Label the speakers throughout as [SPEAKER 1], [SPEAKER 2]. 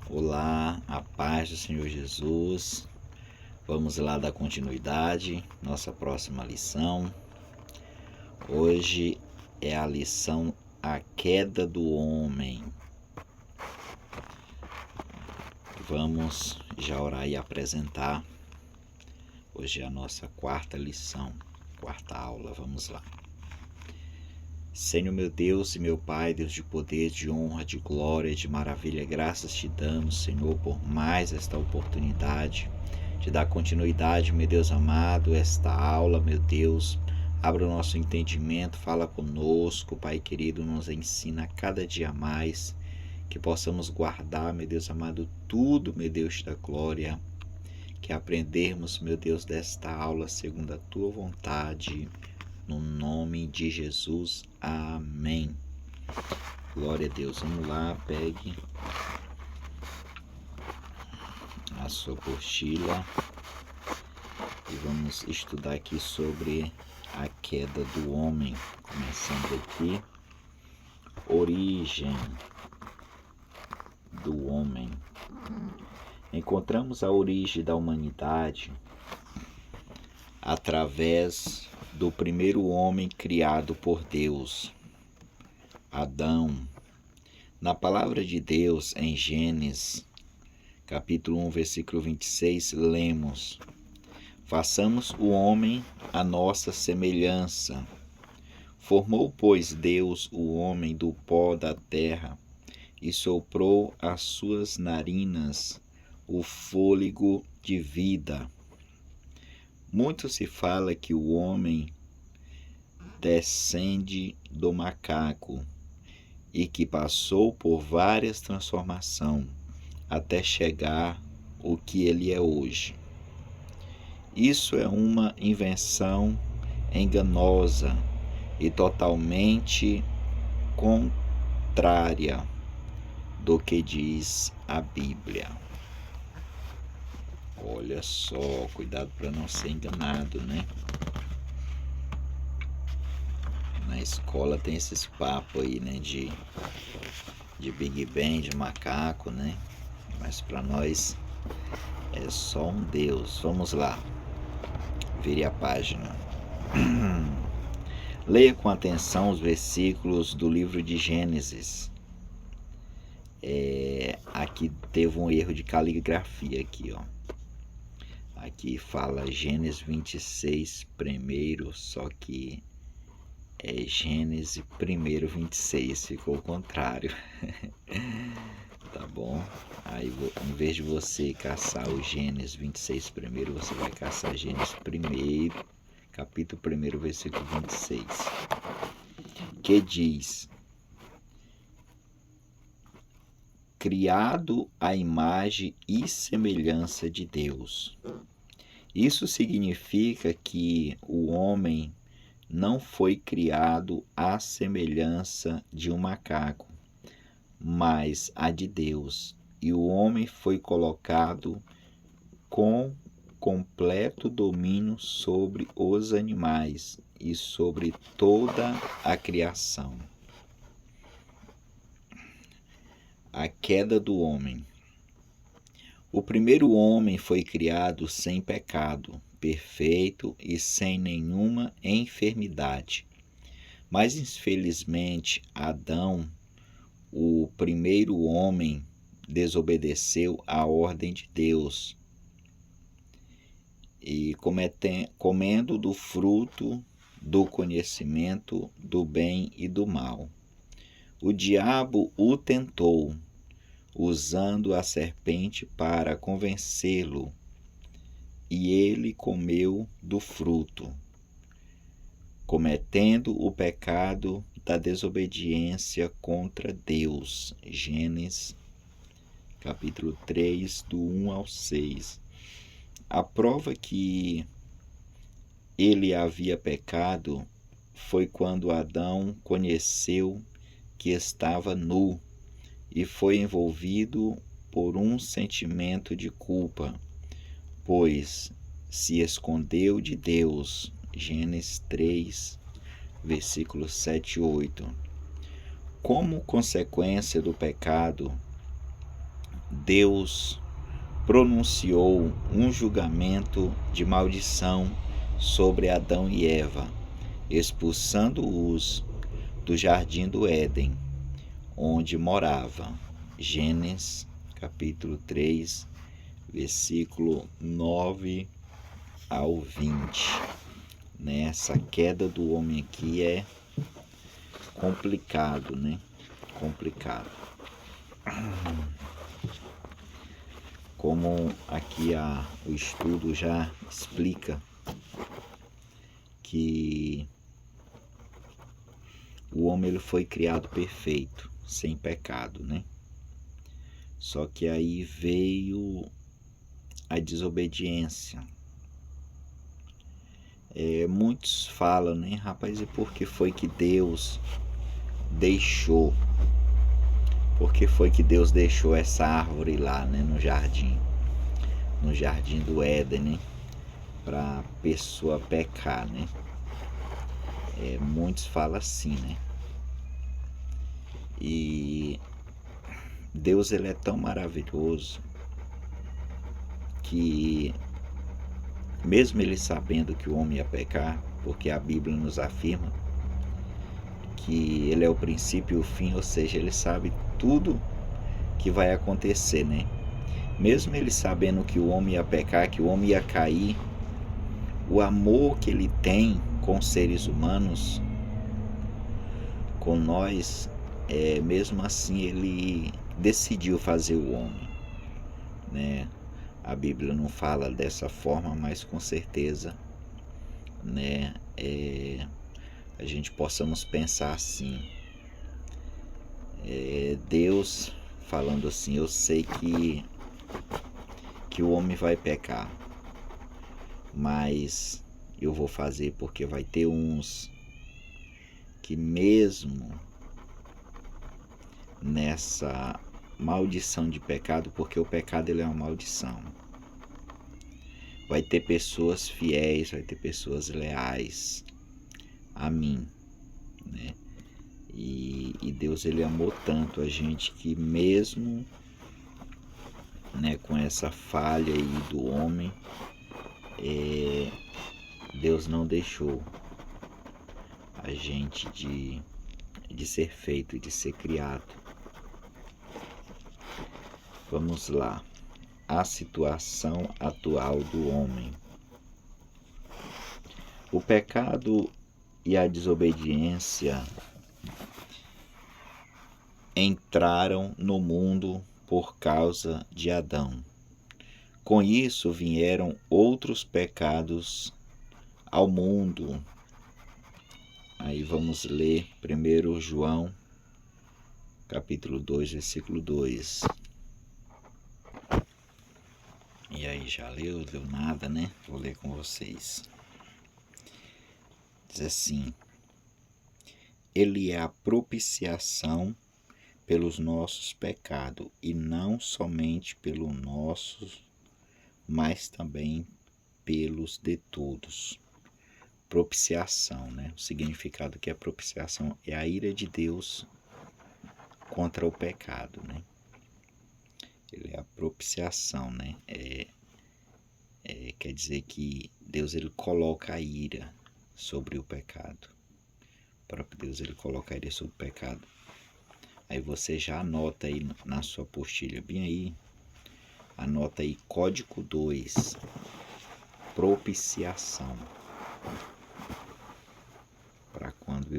[SPEAKER 1] Olá, a paz do Senhor Jesus. Vamos lá dar continuidade, nossa próxima lição. Hoje é a lição A Queda do Homem. Vamos já orar e apresentar. Hoje é a nossa quarta lição, quarta aula. Vamos lá. Senhor meu Deus e meu Pai, Deus de poder, de honra, de glória, de maravilha, graças te damos, Senhor, por mais esta oportunidade de dar continuidade, meu Deus amado, esta aula, meu Deus. Abra o nosso entendimento, fala conosco, Pai querido, nos ensina a cada dia mais, que possamos guardar, meu Deus amado, tudo, meu Deus da glória, que aprendermos, meu Deus, desta aula segundo a tua vontade. No nome de Jesus, amém. Glória a Deus. Vamos lá, pegue a sua apostila e vamos estudar aqui sobre a queda do homem. Começando aqui, origem do homem. Encontramos a origem da humanidade através do primeiro homem criado por Deus, Adão. Na palavra de Deus, em Gênesis, capítulo 1, versículo 26, lemos: façamos o homem à nossa semelhança. Formou, pois, Deus o homem do pó da terra e soprou às suas narinas o fôlego de vida. Muito se fala que o homem descende do macaco e que passou por várias transformações até chegar o que ele é hoje. Isso é uma invenção enganosa e totalmente contrária do que diz a Bíblia. Olha só, cuidado para não ser enganado, né? Na escola tem esses papos aí, né? De Big Bang, de macaco, né? Mas para nós é só um Deus. Vamos lá. Vire a página. Leia com atenção os versículos do livro de Gênesis. Aqui teve um erro de caligrafia aqui, ó. Aqui fala Gênesis 26 primeiro, só que é Gênesis 1, 26, ficou o contrário. Tá bom? Aí, em vez de você caçar o Gênesis 26 primeiro, você vai caçar Gênesis 1, capítulo 1, versículo 26, que diz: criado à imagem e semelhança de Deus. Isso significa que o homem não foi criado à semelhança de um macaco, mas a de Deus. E o homem foi colocado com completo domínio sobre os animais e sobre toda a criação. A queda do homem. O primeiro homem foi criado sem pecado, perfeito e sem nenhuma enfermidade. Mas, infelizmente, Adão, o primeiro homem, desobedeceu à ordem de Deus e comendo do fruto do conhecimento do bem e do mal. O diabo o tentou, usando a serpente para convencê-lo, e ele comeu do fruto, cometendo o pecado da desobediência contra Deus. Gênesis, capítulo 3, do 1 ao 6. A prova que ele havia pecado foi quando Adão conheceu que estava nu e foi envolvido por um sentimento de culpa, pois se escondeu de Deus. Gênesis 3, versículos 7 e 8. Como consequência do pecado, Deus pronunciou um julgamento de maldição sobre Adão e Eva, expulsando-os do jardim do Éden, onde morava. Gênesis capítulo 3, versículo 9 ao 20. Essa queda do homem aqui é complicado, né? Complicado. Como aqui o estudo já explica que o homem ele foi criado perfeito, sem pecado, né? Só que aí veio a desobediência. Muitos falam, né, rapaz, e por que foi que Deus deixou? Por que foi que Deus deixou essa árvore lá, né, no jardim do Éden, né, para a pessoa pecar, né? Muitos falam assim, né? E Deus ele é tão maravilhoso que mesmo ele sabendo que o homem ia pecar, porque a Bíblia nos afirma que ele é o princípio e o fim, ou seja, ele sabe tudo que vai acontecer, né? Mesmo ele sabendo que o homem ia pecar, que o homem ia cair, o amor que ele tem com os seres humanos, com nós, mesmo assim ele decidiu fazer o homem, né? A Bíblia não fala dessa forma, mas com certeza, né, a gente possamos pensar assim, Deus falando assim, eu sei que o homem vai pecar, mas eu vou fazer porque vai ter uns que mesmo nessa maldição de pecado, porque o pecado ele é uma maldição, vai ter pessoas fiéis, vai ter pessoas leais a mim, né? E Deus ele amou tanto a gente que mesmo, né, com essa falha aí do homem, Deus não deixou a gente de ser feito e de ser criado. Vamos lá. A situação atual do homem. O pecado e a desobediência entraram no mundo por causa de Adão. Com isso vieram outros pecados ao mundo. Aí vamos ler 1 João, capítulo 2, versículo 2. E aí, já leu? Deu nada, né? Vou ler com vocês. Diz assim: Ele é a propiciação pelos nossos pecados, e não somente pelos nossos, mas também pelos de todos. Propiciação, né? O significado que é propiciação é a ira de Deus contra o pecado, né? Ele é a propiciação, né? Quer dizer que Deus ele coloca a ira sobre o pecado. O próprio Deus ele coloca a ira sobre o pecado. Aí você já anota aí na sua apostila, bem aí, anota aí código 2, propiciação. Para quando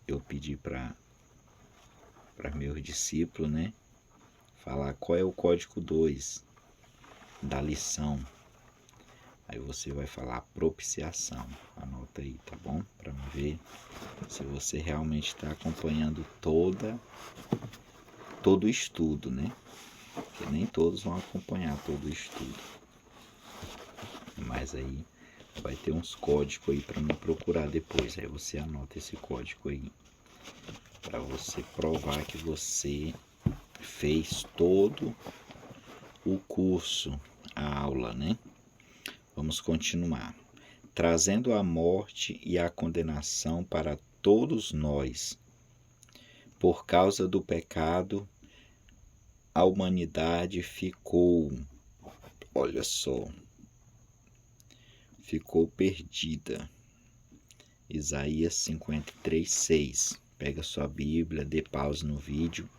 [SPEAKER 1] eu pedir para meus discípulos, né, falar qual é o código 2 da lição. Aí você vai falar propiciação. Anota aí, tá bom? Para me ver se você realmente está acompanhando todo o estudo, né? Porque nem todos vão acompanhar todo o estudo. Mas aí vai ter uns códigos aí para me procurar depois. Aí você anota esse código aí para você provar que você fez todo o curso, a aula, né? Vamos continuar. Trazendo a morte e a condenação para todos nós, por causa do pecado, a humanidade ficou, olha só, ficou perdida. Isaías 53:6. Pega sua Bíblia, dê pausa no vídeo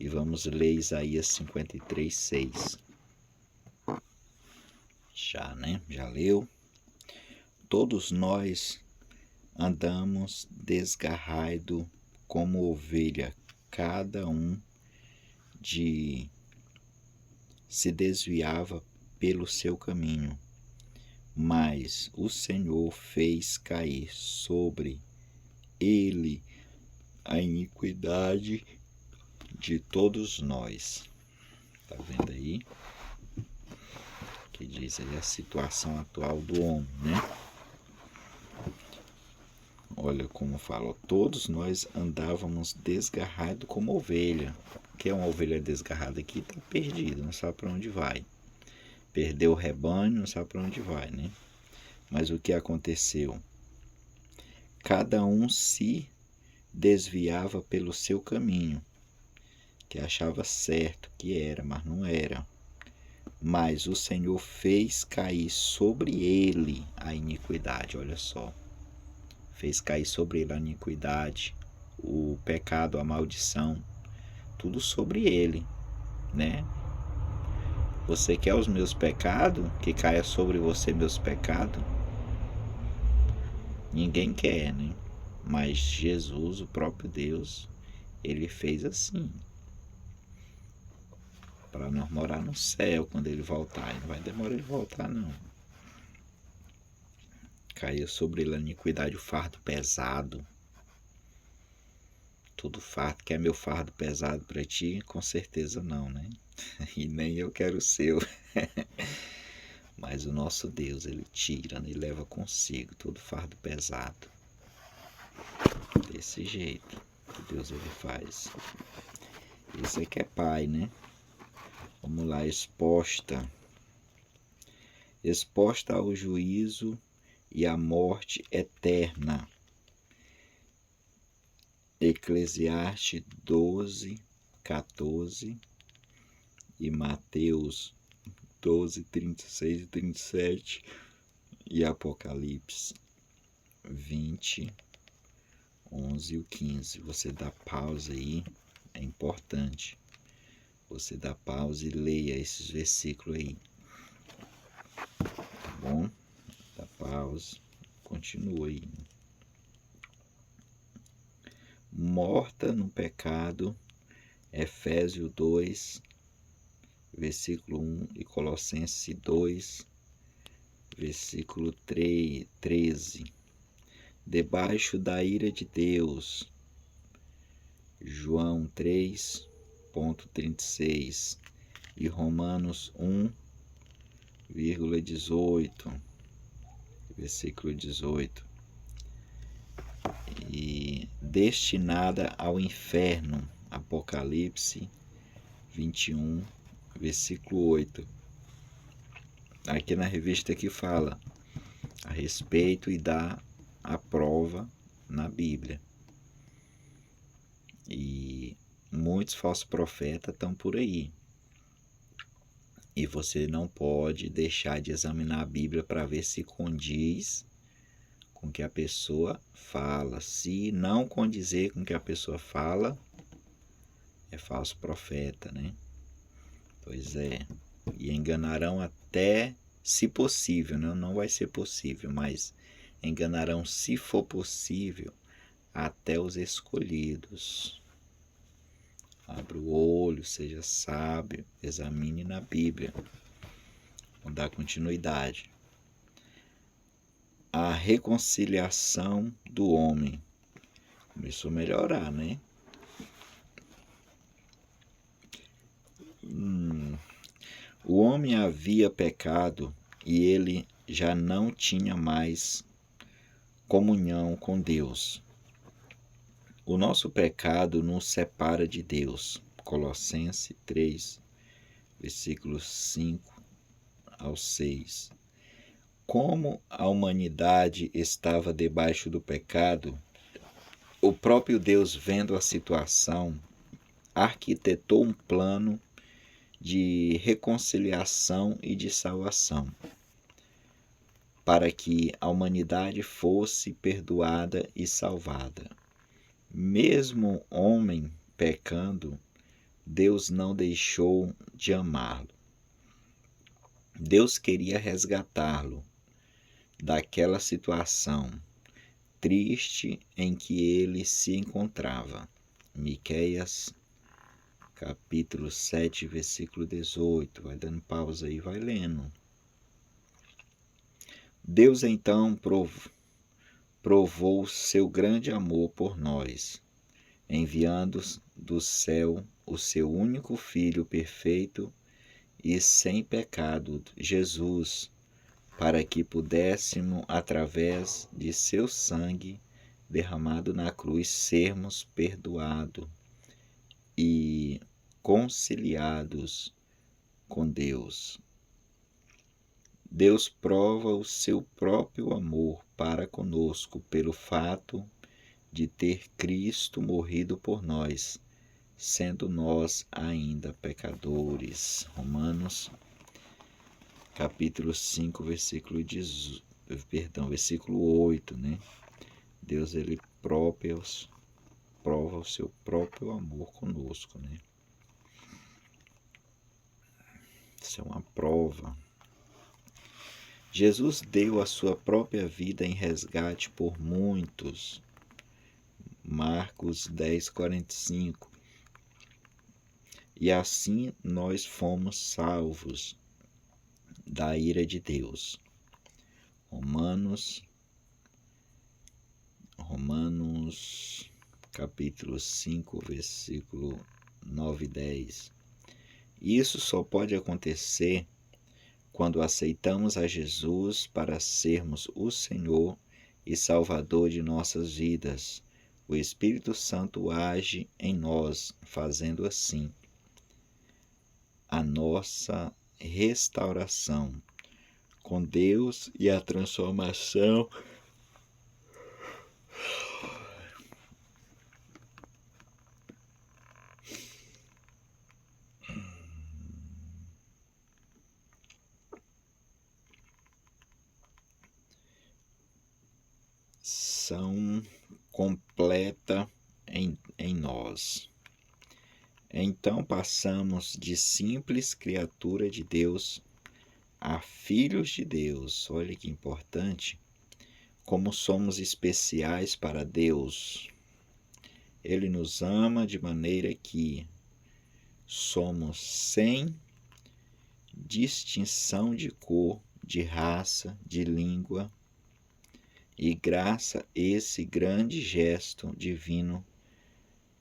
[SPEAKER 1] e vamos ler Isaías 53:6. Já, né? Já leu? Todos nós andamos desgarrado como ovelha, cada um se desviava pelo seu caminho, mas o Senhor fez cair sobre ele a iniquidade de todos nós. Tá vendo aí? Que diz aí a situação atual do homem, né? Olha como fala, todos nós andávamos desgarrado como ovelha. O que é uma ovelha desgarrada aqui? Está perdida, não sabe para onde vai. Perdeu o rebanho, não sabe para onde vai, né? Mas o que aconteceu? Cada um se desviava pelo seu caminho, que achava certo que era, mas não era. Mas o Senhor fez cair sobre ele a iniquidade, olha só. Fez cair sobre ele a iniquidade, o pecado, a maldição, tudo sobre ele, né? Você quer os meus pecados? Que caia sobre você meus pecados? Ninguém quer, né? Mas Jesus, o próprio Deus, ele fez assim. Para nós morar no céu quando ele voltar. Ele não vai demorar ele voltar, não. Caiu sobre ele a iniquidade, o fardo pesado. Tudo fardo. Quer meu fardo pesado para ti? Com certeza não, né? E nem eu quero o seu. Mas o nosso Deus, ele tira, né? Ele leva consigo todo fardo pesado. Desse jeito que Deus ele faz. Esse aqui é pai, né? Vamos lá, exposta ao juízo e à morte eterna. Eclesiastes 12:14 e Mateus 12:36 e 37 e Apocalipse 20:11 e 15. Você dá pausa aí, é importante. Você dá pausa e leia esses versículos aí. Tá bom? Dá pausa, continua aí. Morta no pecado, Efésios 2, versículo 1 e Colossenses 2, versículo 13. Debaixo da ira de Deus, João 3:36 e Romanos 1:18, versículo 18. E destinada ao inferno, Apocalipse 21, versículo 8. Aqui na revista que fala a respeito e dá a prova na Bíblia. E muitos falsos profetas estão por aí. E você não pode deixar de examinar a Bíblia para ver se condiz com o que a pessoa fala. Se não condizer com o que a pessoa fala, é falso profeta, né? Pois é. E enganarão até, se possível, né? Não vai ser possível, mas enganarão, se for possível, até os escolhidos. Abra o olho, seja sábio, examine na Bíblia. Vamos dar continuidade. A reconciliação do homem. Começou a melhorar, né? O homem havia pecado e ele já não tinha mais comunhão com Deus. O nosso pecado nos separa de Deus. Colossenses 3, versículos 5 ao 6. Como a humanidade estava debaixo do pecado, o próprio Deus, vendo a situação, arquitetou um plano de reconciliação e de salvação, para que a humanidade fosse perdoada e salvada. Mesmo homem pecando, Deus não deixou de amá-lo. Deus queria resgatá-lo daquela situação triste em que ele se encontrava. Miqueias, capítulo 7, versículo 18. Vai dando pausa aí, vai lendo. Deus então provou seu grande amor por nós, enviando do céu o seu único Filho perfeito e sem pecado, Jesus, para que pudéssemos, através de seu sangue derramado na cruz, sermos perdoados e conciliados com Deus. Deus prova o seu próprio amor para conosco pelo fato de ter Cristo morrido por nós, sendo nós ainda pecadores. Romanos, capítulo 5, versículo 8, né? Deus, ele prova o seu próprio amor conosco, né? Isso é uma prova. Jesus deu a sua própria vida em resgate por muitos. Marcos 10, 45. E assim nós fomos salvos da ira de Deus. Romanos, capítulo 5, versículo 9 e 10. Isso só pode acontecer quando aceitamos a Jesus para sermos o Senhor e Salvador de nossas vidas. O Espírito Santo age em nós, fazendo assim a nossa restauração com Deus e a transformação completa em nós. Então passamos de simples criatura de Deus a filhos de Deus. Olha que importante, como somos especiais para Deus. Ele nos ama de maneira que somos sem distinção de cor, de raça, de língua, e graças a esse grande gesto divino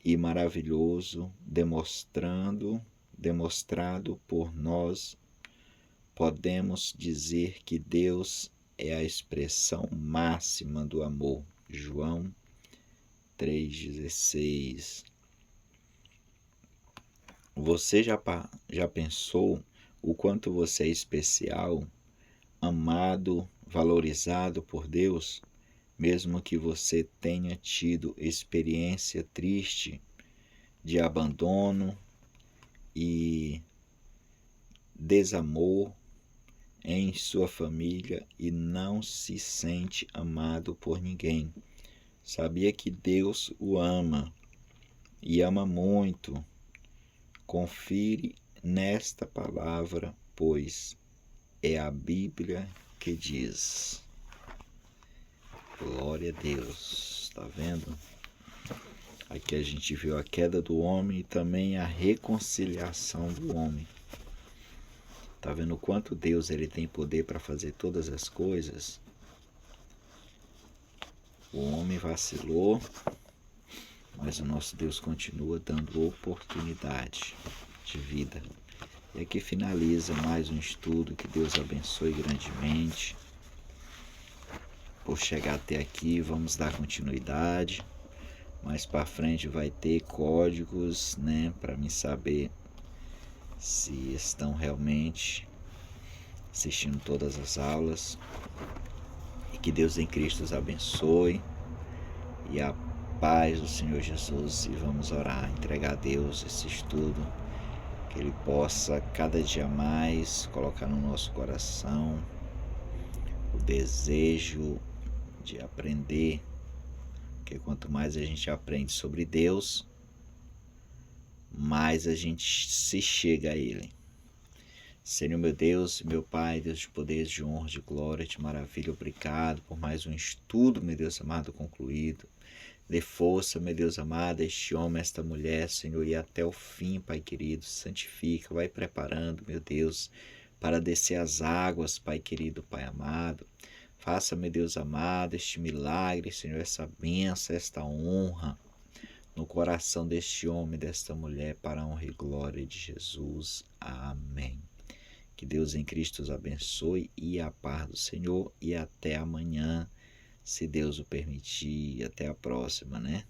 [SPEAKER 1] e maravilhoso demonstrado por nós, podemos dizer que Deus é a expressão máxima do amor. João 3,16. Você já pensou o quanto você é especial, amado, valorizado por Deus, mesmo que você tenha tido experiência triste de abandono e desamor em sua família e não se sente amado por ninguém? Sabia que Deus o ama e ama muito? Confire nesta palavra, pois é a Bíblia que diz. Glória a Deus. Está vendo? Aqui a gente viu a queda do homem e também a reconciliação do homem. Está vendo o quanto Deus ele tem poder para fazer todas as coisas? O homem vacilou, mas o nosso Deus continua dando oportunidade de vida. E aqui finaliza mais um estudo. Que Deus abençoe grandemente. Por chegar até aqui, vamos dar continuidade. Mais para frente vai ter códigos, né, para mim saber se estão realmente assistindo todas as aulas. E que Deus em Cristo os abençoe. E a paz do Senhor Jesus. E vamos orar, entregar a Deus esse estudo. Que que Ele possa cada dia mais colocar no nosso coração o desejo de aprender, porque quanto mais a gente aprende sobre Deus, mais a gente se chega a Ele. Senhor meu Deus, meu Pai, Deus de poder, de honra, de glória, de maravilha, obrigado por mais um estudo, meu Deus amado, concluído. Dê força, meu Deus amado, a este homem, a esta mulher, Senhor, e até o fim, Pai querido, santifica, vai preparando, meu Deus, para descer as águas, Pai querido, Pai amado. Faça, meu Deus amado, este milagre, Senhor, essa bênção, esta honra no coração deste homem, desta mulher, para a honra e glória de Jesus. Amém. Que Deus em Cristo os abençoe e a paz do Senhor, e até amanhã, se Deus o permitir. Até a próxima, né?